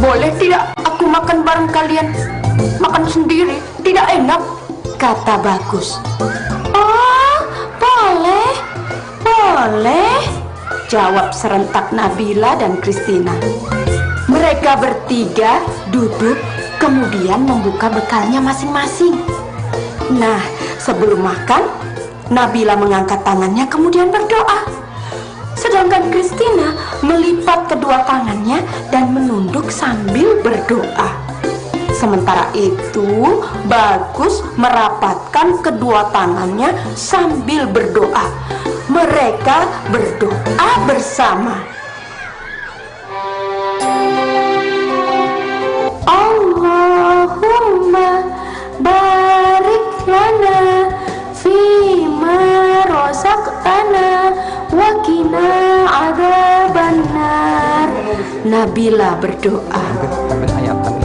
Boleh tidak aku makan bareng kalian? Makan sendiri, tidak enak, kata Bagus. Oh, boleh, boleh, jawab serentak Nabila dan Christina. Mereka bertiga duduk, kemudian membuka bekalnya masing-masing. Nah, sebelum makan, Nabila mengangkat tangannya kemudian berdoa. Sedangkan Christina melipat kedua tangannya dan menunduk sambil berdoa. Sementara itu, Bagus merapatkan kedua tangannya sambil berdoa. Mereka berdoa bersama. Allahumma barik lana fima razaqtana wa qina adzabannar. Nabila berdoa.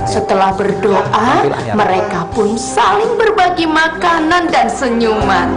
Setelah berdoa, mereka pun saling berbagi makanan dan senyuman.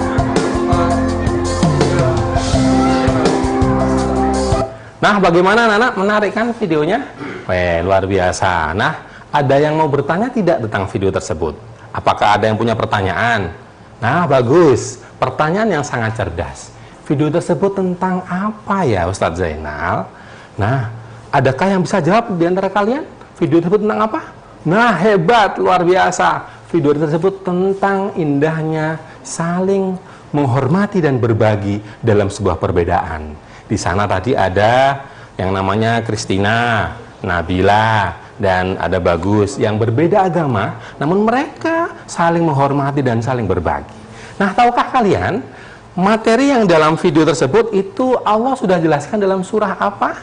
Nah, bagaimana anak-anak? Menarik kan videonya? Weh, luar biasa. Nah, ada yang mau bertanya tidak tentang video tersebut? Apakah ada yang punya pertanyaan? Nah, bagus. Pertanyaan yang sangat cerdas. Video tersebut tentang apa ya, Ustadz Zainal? Nah, adakah yang bisa jawab di antara kalian? Video tersebut tentang apa? Nah, hebat, luar biasa. Video tersebut tentang indahnya saling menghormati dan berbagi dalam sebuah perbedaan. Di sana tadi ada yang namanya Christina, Nabila, dan ada Bagus yang berbeda agama, namun mereka saling menghormati dan saling berbagi. Nah, tahukah kalian materi yang dalam video tersebut itu Allah sudah jelaskan dalam surah apa?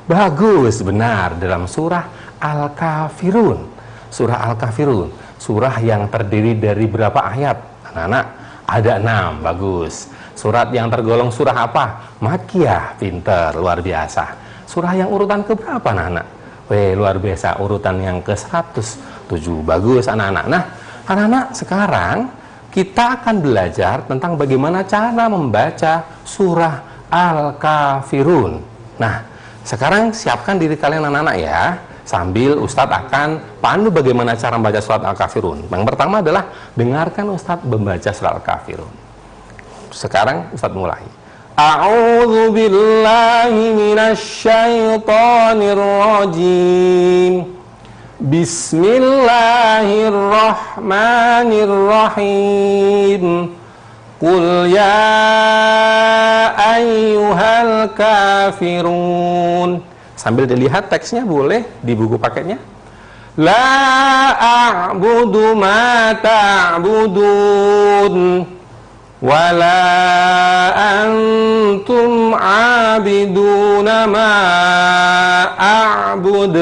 Bagus, benar, dalam surah Al-Kafirun. Surah Al-Kafirun, surah yang terdiri dari berapa ayat? Anak-anak, ada 6, bagus. Surat yang tergolong surah apa? Makkiyah, pinter, luar biasa. Surah yang urutan keberapa, anak-anak? Weh, luar biasa, urutan yang ke-107, bagus anak-anak. Nah, anak-anak, sekarang kita akan belajar tentang bagaimana cara membaca surah Al-Kafirun. Nah, sekarang siapkan diri kalian anak-anak ya. Sambil Ustadz akan pandu bagaimana cara membaca surat Al-Kafirun. Yang pertama adalah dengarkan Ustadz membaca surat Al-Kafirun. Sekarang Ustadz mulai. A'udzu billahi minasy syaithanir rajim. Bismillahirrahmanirrahim. Qul ya ayyuhal kafirun. Sambil dilihat teksnya boleh di buku paketnya. La a'budu ma ta'budun wa la antum 'abiduna ma a'bud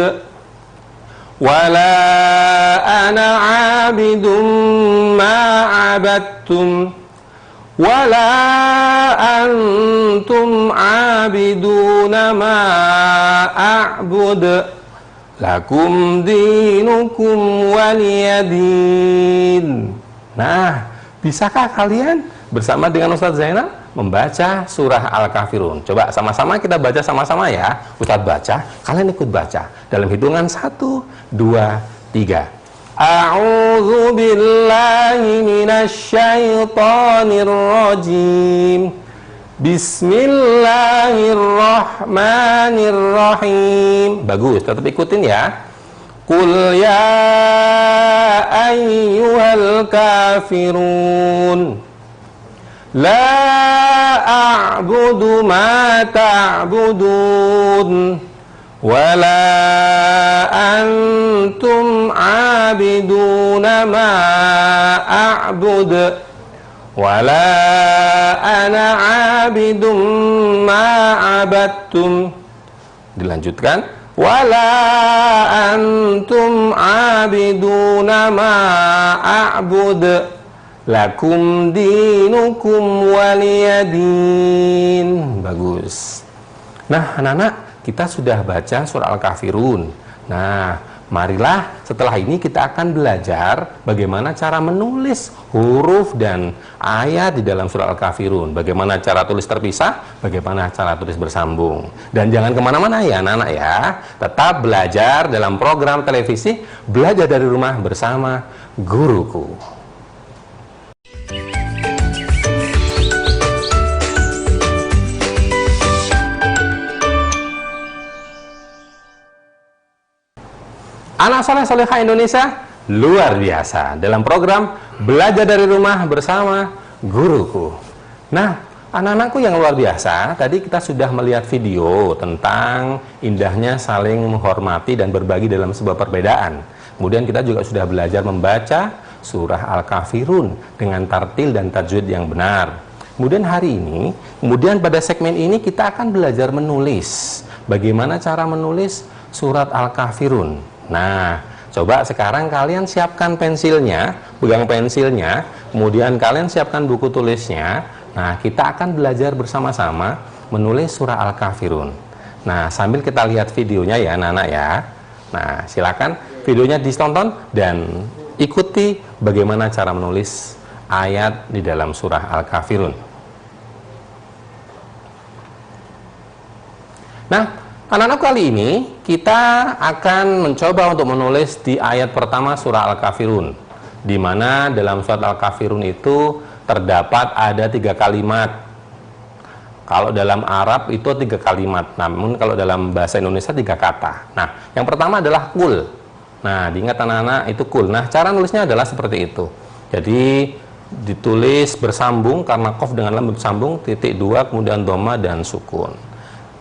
wa la ana 'abidun ma 'abadtum wala antum abiduna ma a'bud lakum dinukum waliyadin. Nah, bisakah kalian bersama dengan Ustadz Zainal membaca surah Al-Kafirun? Coba sama-sama kita baca sama-sama ya. Ustadz baca, kalian ikut baca dalam hitungan 1, 2, 3. A'udzu billahi minasy syaithanir rajim. Bismillahirrahmanirrahim. Bagus, tetap ikutin ya. Qul ya ayyuhal kafirun. La a'budu ma ta'budun. Wala antum abiduna ma a'bud wala ana abidum ma abattum. Dilanjutkan. Wala antum abiduna ma a'bud lakum dinukum waliyadin. Bagus. Nah, anak-anak, kita sudah baca surah Al-Kafirun. Nah, marilah setelah ini kita akan belajar bagaimana cara menulis huruf dan ayat di dalam surat Al-Kafirun. Bagaimana cara tulis terpisah, bagaimana cara tulis bersambung. Dan jangan kemana-mana ya anak-anak ya. Tetap belajar dalam program televisi Belajar dari Rumah bersama Guruku. Anak soleh solehah Indonesia luar biasa dalam program Belajar dari Rumah bersama Guruku. Nah, anak-anakku yang luar biasa, tadi kita sudah melihat video tentang indahnya saling menghormati dan berbagi dalam sebuah perbedaan. Kemudian kita juga sudah belajar membaca surah Al-Kafirun dengan tartil dan tajwid yang benar. Kemudian hari ini, kemudian pada segmen ini kita akan belajar menulis. Bagaimana cara menulis surat Al-Kafirun. Nah, coba sekarang kalian siapkan pensilnya, pegang pensilnya, kemudian kalian siapkan buku tulisnya. Nah, kita akan belajar bersama-sama menulis surah Al-Kafirun. Nah, sambil kita lihat videonya ya anak-anak ya. Nah, silakan videonya ditonton dan ikuti bagaimana cara menulis ayat di dalam surah Al-Kafirun. Nah, anak-anak kali ini kita akan mencoba untuk menulis di ayat pertama surah Al-Kafirun, di mana dalam surat Al-Kafirun itu terdapat ada 3 kalimat. Kalau dalam Arab itu 3 kalimat, namun kalau dalam bahasa Indonesia 3 kata. Nah, yang pertama adalah kul. Nah, diingat anak-anak itu kul. Nah, cara nulisnya adalah seperti itu. Jadi ditulis bersambung karena qaf dengan lam bersambung, titik 2 kemudian dhamma dan sukun.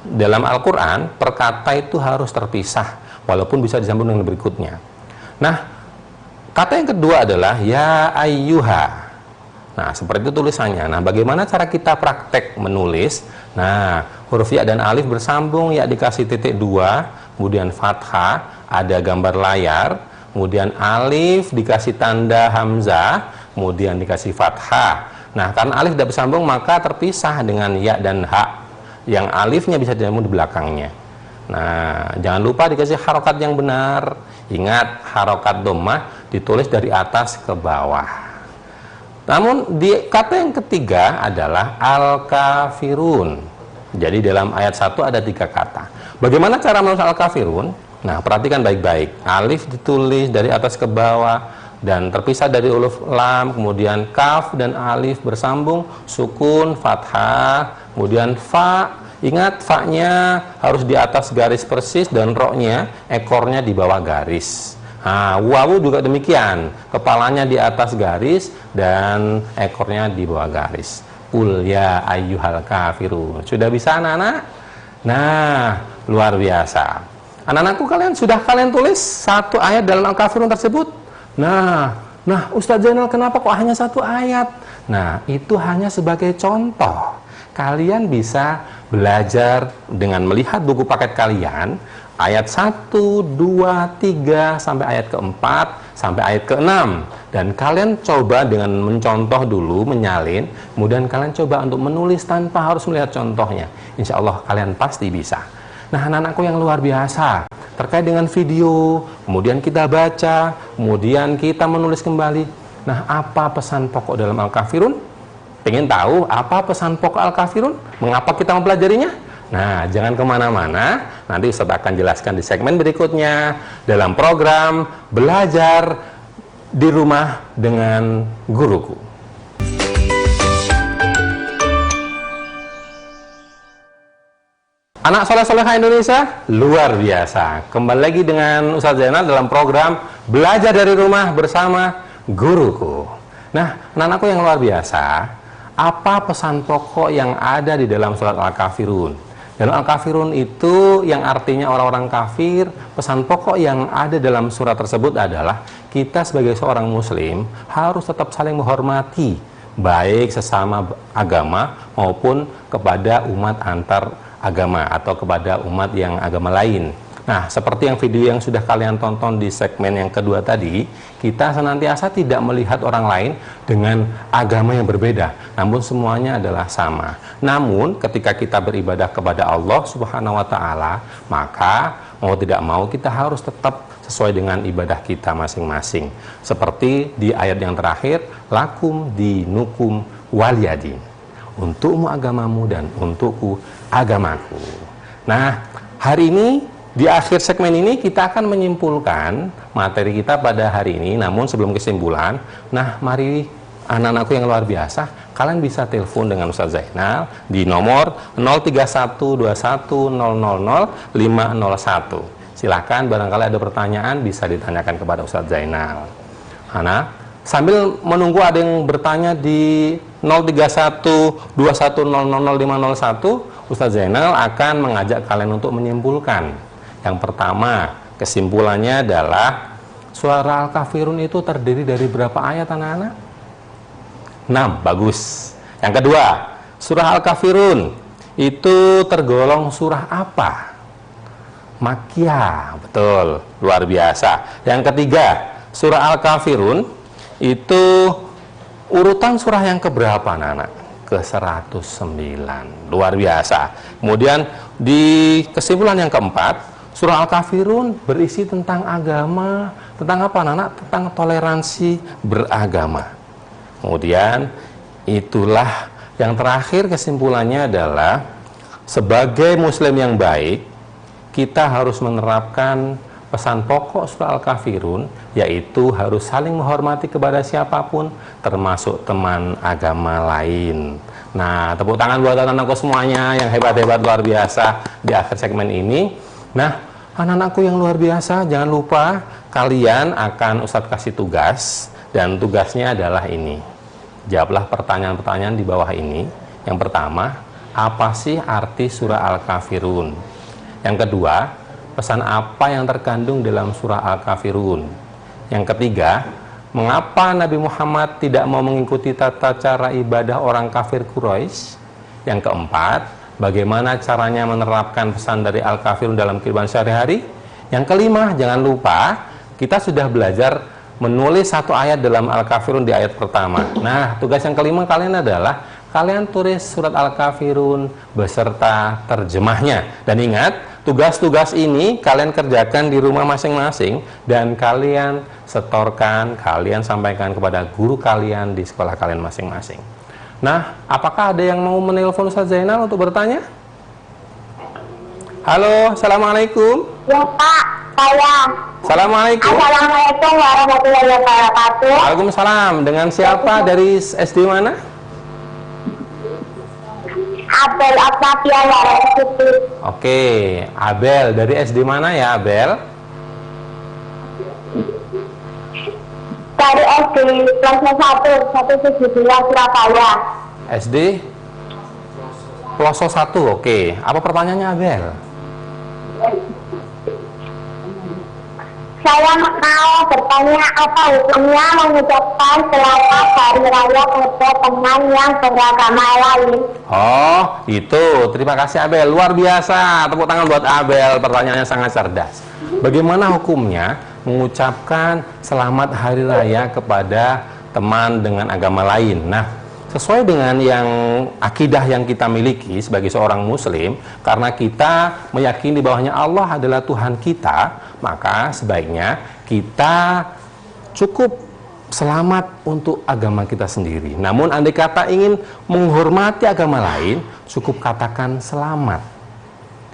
Dalam Al-Quran, per kata itu harus terpisah, walaupun bisa disambung dengan berikutnya. Nah, kata yang kedua adalah ya ayyuha. Nah, seperti itu tulisannya. Nah, bagaimana cara kita praktek menulis? Nah, huruf ya dan alif bersambung, ya dikasih titik 2, kemudian fathah, ada gambar layar, kemudian alif dikasih tanda hamzah, kemudian dikasih fathah. Nah, karena alif tidak bersambung, maka terpisah dengan ya dan ha. Yang alifnya bisa disambung di belakangnya. Nah, jangan lupa dikasih harokat yang benar. Ingat, harokat dhammah ditulis dari atas ke bawah. Namun di kata yang ketiga adalah Al-Kafirun. Jadi dalam ayat 1 ada 3 kata. Bagaimana cara menulis Al-Kafirun? Nah, perhatikan baik-baik. Alif ditulis dari atas ke bawah dan terpisah dari huruf lam, kemudian kaf dan alif bersambung, sukun, fathah, kemudian fa. Ingat, fa-nya harus di atas garis persis dan ro-nya, ekornya di bawah garis. Nah, wawu juga demikian, kepalanya di atas garis dan ekornya di bawah garis. Qul ya ayyuhal kafirun. Sudah bisa anak-anak? Nah, luar biasa. Anak-anakku, sudah kalian tulis satu ayat dalam Al-Kafirun tersebut? Nah, Ustadz Zainal, kenapa kok hanya 1 ayat? Nah, itu hanya sebagai contoh. Kalian bisa belajar dengan melihat buku paket kalian, ayat 1, 2, 3, sampai ayat keempat, sampai ayat ke-6. Dan kalian coba dengan mencontoh dulu, menyalin, kemudian kalian coba untuk menulis tanpa harus melihat contohnya. Insya Allah kalian pasti bisa. Nah, anak-anakku yang luar biasa, terkait dengan video, kemudian kita baca, kemudian kita menulis kembali. Nah, apa pesan pokok dalam Al-Kafirun? Pengen tahu apa pesan pokok Al-Kafirun? Mengapa kita mempelajarinya? Nah, jangan kemana-mana. Nanti Ustaz akan jelaskan di segmen berikutnya dalam program Belajar di Rumah dengan Guruku. Anak soleh-solehah Indonesia luar biasa. Kembali lagi dengan Ustaz Zainal dalam program Belajar dari Rumah bersama Guruku. Nah, anak-anakku yang luar biasa, apa pesan pokok yang ada di dalam surat Al-Kafirun? Dalam Al-Kafirun itu yang artinya orang-orang kafir, pesan pokok yang ada dalam surat tersebut adalah kita sebagai seorang muslim harus tetap saling menghormati, baik sesama agama maupun kepada umat antar agama atau kepada umat yang agama lain. Nah, seperti yang video yang sudah kalian tonton di segmen yang kedua tadi, kita senantiasa tidak melihat orang lain dengan agama yang berbeda, namun semuanya adalah sama. Namun, ketika kita beribadah kepada Allah Subhanahu wa Ta'ala, maka mau tidak mau kita harus tetap sesuai dengan ibadah kita masing-masing. Seperti di ayat yang terakhir, lakum dinukum waliyadin. Untukmu agamamu dan untukku agamaku. Nah, hari ini di akhir segmen ini kita akan menyimpulkan materi kita pada hari ini. Namun sebelum kesimpulan, nah mari anak-anakku yang luar biasa, kalian bisa telepon dengan Ustaz Zainal di nomor 031210000501. Silakan, barangkali ada pertanyaan bisa ditanyakan kepada Ustaz Zainal. Nah, sambil menunggu ada yang bertanya di 031210000501, Ustaz Zainal akan mengajak kalian untuk menyimpulkan. Yang pertama, kesimpulannya adalah surah Al-Kafirun itu terdiri dari berapa ayat, anak-anak? 6, bagus. Yang kedua, surah Al-Kafirun itu tergolong surah apa? Makkiyah, betul, luar biasa. Yang ketiga, surah Al-Kafirun itu urutan surah yang keberapa, anak-anak? Ke-109, luar biasa. Kemudian di kesimpulan yang keempat, surah Al-Kafirun berisi tentang agama, tentang apa, anak-anak? Tentang toleransi beragama. Kemudian itulah yang terakhir, kesimpulannya adalah sebagai muslim yang baik, kita harus menerapkan pesan pokok surah Al-Kafirun, yaitu harus saling menghormati kepada siapapun, termasuk teman agama lain. Nah, tepuk tangan buat anak-anakku semuanya yang hebat-hebat luar biasa di akhir segmen ini. Nah, anak-anakku yang luar biasa, jangan lupa kalian akan Ustadz kasih tugas, dan tugasnya adalah ini. Jawablah pertanyaan-pertanyaan di bawah ini. Yang pertama, apa sih arti surah Al-Kafirun? Yang kedua, pesan apa yang terkandung dalam surah Al-Kafirun? Yang ketiga, mengapa Nabi Muhammad tidak mau mengikuti tata cara ibadah orang kafir Quraisy? Yang keempat, bagaimana caranya menerapkan pesan dari Al-Kafirun dalam kehidupan sehari-hari? Yang kelima, jangan lupa kita sudah belajar menulis satu ayat dalam Al-Kafirun di ayat pertama. Nah, tugas yang kelima kalian adalah kalian tulis surat Al-Kafirun beserta terjemahnya. Dan ingat, tugas-tugas ini kalian kerjakan di rumah masing-masing dan kalian setorkan, kalian sampaikan kepada guru kalian di sekolah kalian masing-masing. Nah, apakah ada yang mau menelpon Ustaz Zainal untuk bertanya? Halo, Assalamualaikum. Ya Pak, saya. Assalamualaikum. Assalamualaikum warahmatullahi wabarakatuh. Waalaikumsalam. Dengan siapa, dari SD mana? Abel Atnafia Warahmatullahi. Oke, Abel dari SD mana ya, Abel? Dari SD kelas 1 Surabaya. SD Ploso 1, oke. Apa pertanyaannya, Abel? Saya mau bertanya apa hukumnya mengucapkan selamat hari raya kepada teman yang beragama lain. Oh, itu. Terima kasih, Abel. Luar biasa. Tepuk tangan buat Abel. Pertanyaannya sangat cerdas. Bagaimana hukumnya mengucapkan selamat hari raya kepada teman dengan agama lain? Nah, sesuai dengan yang akidah yang kita miliki sebagai seorang muslim, karena kita meyakini bahwanya Allah adalah Tuhan kita, maka sebaiknya kita cukup selamat untuk agama kita sendiri. Namun andai kata ingin menghormati agama lain, cukup katakan selamat.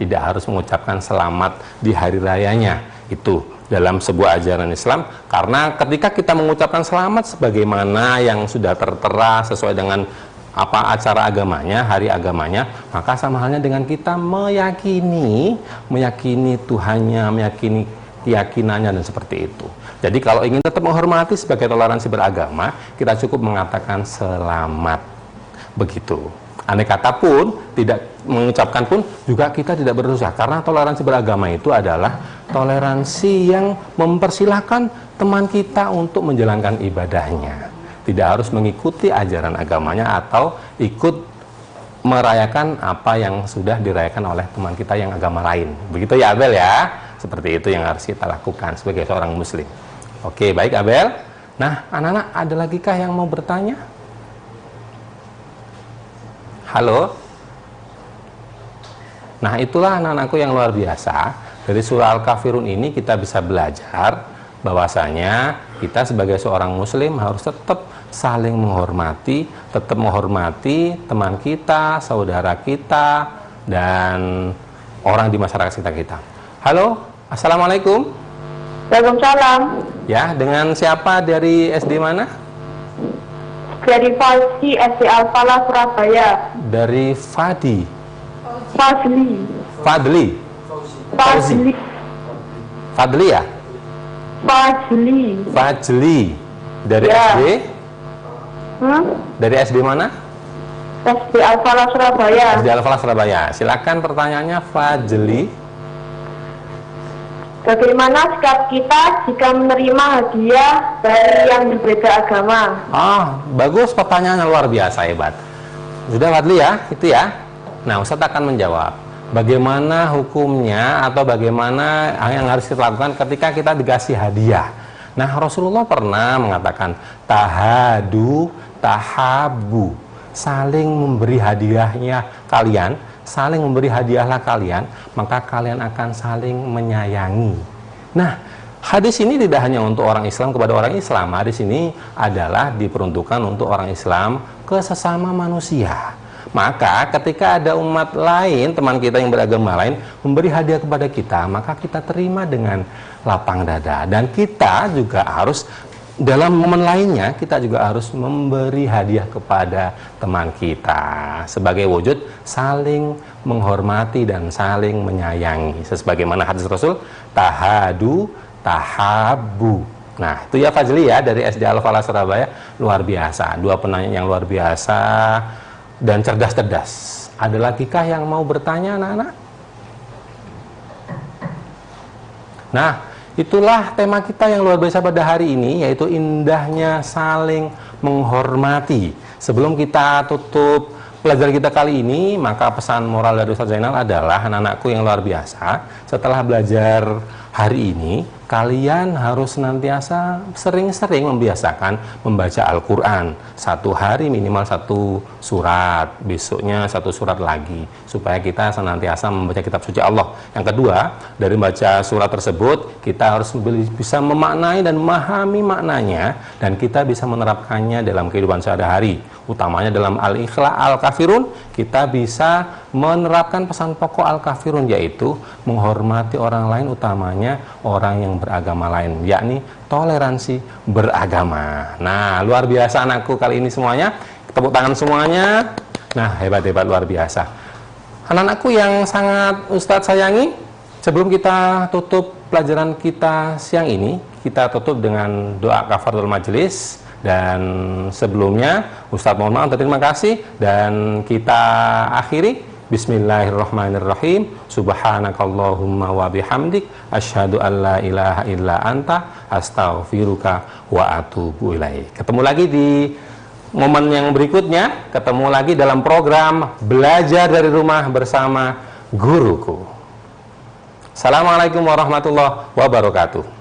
Tidak harus mengucapkan selamat di hari rayanya. Itu dalam sebuah ajaran Islam, karena ketika kita mengucapkan selamat sebagaimana yang sudah tertera sesuai dengan apa acara agamanya, hari agamanya, maka sama halnya dengan kita meyakini Tuhannya, meyakini keyakinannya, dan seperti itu. Jadi kalau ingin tetap menghormati sebagai toleransi beragama, kita cukup mengatakan selamat. Begitu. Andai kata pun tidak mengucapkan pun juga kita tidak berdosa, karena toleransi beragama itu adalah toleransi yang mempersilahkan teman kita untuk menjalankan ibadahnya, tidak harus mengikuti ajaran agamanya atau ikut merayakan apa yang sudah dirayakan oleh teman kita yang agama lain. Begitu ya, Abel ya. Seperti itu yang harus kita lakukan sebagai seorang muslim. Oke, baik Abel. Nah, anak-anak, ada lagi kah yang mau bertanya? Halo? Nah, itulah anak-anakku yang luar biasa. Dari surah Al-Kafirun ini kita bisa belajar bahwasanya kita sebagai seorang muslim harus tetap saling menghormati, tetap menghormati teman kita, saudara kita, dan orang di masyarakat sekitar kita. Halo, assalamualaikum. Waalaikumsalam. Ya, dengan siapa, dari SD mana? Dari Fauzi, SD Al-Falah, Surabaya. Dari Fadi. Fazli. Fadli. Fazli. Fadli ya? Fazli. Fajli. Dari Ya. SD? Dari SD mana? SD Al-Falah, Surabaya. SD Al-Falah, Surabaya. Silakan pertanyaannya, Fajli. Bagaimana sikap kita jika menerima hadiah dari yang berbeda agama? Bagus, pertanyaannya luar biasa, hebat. Sudah Fadli ya, itu ya. Nah, Ustadz akan menjawab bagaimana hukumnya atau bagaimana yang harus kita lakukan ketika kita dikasih hadiah. Nah, Rasulullah pernah mengatakan tahadu, tahabu, saling memberi hadiahnya kalian, saling memberi hadiahlah kalian, maka kalian akan saling menyayangi. Nah, hadis ini tidak hanya untuk orang Islam kepada orang Islam. Hadis ini adalah diperuntukkan untuk orang Islam ke sesama manusia. Maka ketika ada umat lain, teman kita yang beragama lain memberi hadiah kepada kita, maka kita terima dengan lapang dada. Dan kita juga harus, dalam momen lainnya, kita juga harus memberi hadiah kepada teman kita sebagai wujud saling menghormati dan saling menyayangi. Sebagaimana hadis Rasul, tahadu, tahabu. Nah, itu ya Fajli ya, dari SD Al-Falah, Surabaya. Luar biasa, dua penanya yang luar biasa dan cerdas-cerdas. Ada lagi kah yang mau bertanya, anak-anak? Nah, itulah tema kita yang luar biasa pada hari ini, yaitu indahnya saling menghormati. Sebelum kita tutup pelajaran kita kali ini, maka pesan moral dari Ustaz Zainal adalah, anak-anakku yang luar biasa, setelah belajar hari ini, kalian harus senantiasa sering-sering membiasakan membaca Al-Quran. Satu hari minimal satu surat, besoknya satu surat lagi, supaya kita senantiasa membaca kitab suci Allah. Yang kedua, dari membaca surat tersebut, kita harus bisa memaknai dan memahami maknanya, dan kita bisa menerapkannya dalam kehidupan sehari-hari. Utamanya dalam Al-Ikhlas, Al-Kafirun, kita bisa menerapkan pesan pokok Al-Kafirun, yaitu menghormati orang lain, utamanya orang yang beragama lain, yakni toleransi beragama. Nah, luar biasa anakku kali ini semuanya. Tepuk tangan semuanya. Nah, hebat-hebat, luar biasa. Anak-anakku yang sangat Ustadz sayangi, sebelum kita tutup pelajaran kita siang ini, kita tutup dengan doa kafaratul majelis. Dan sebelumnya Ustadz mohon maaf, terima kasih, dan kita akhiri. Bismillahirrahmanirrahim. Subhanakallahumma wa bihamdik, asyhadu an la ilaha illa anta, astaghfiruka wa atubu ilaik. Ketemu lagi di momen yang berikutnya, ketemu lagi dalam program Belajar dari Rumah bersama Guruku. Assalamualaikum warahmatullahi wabarakatuh.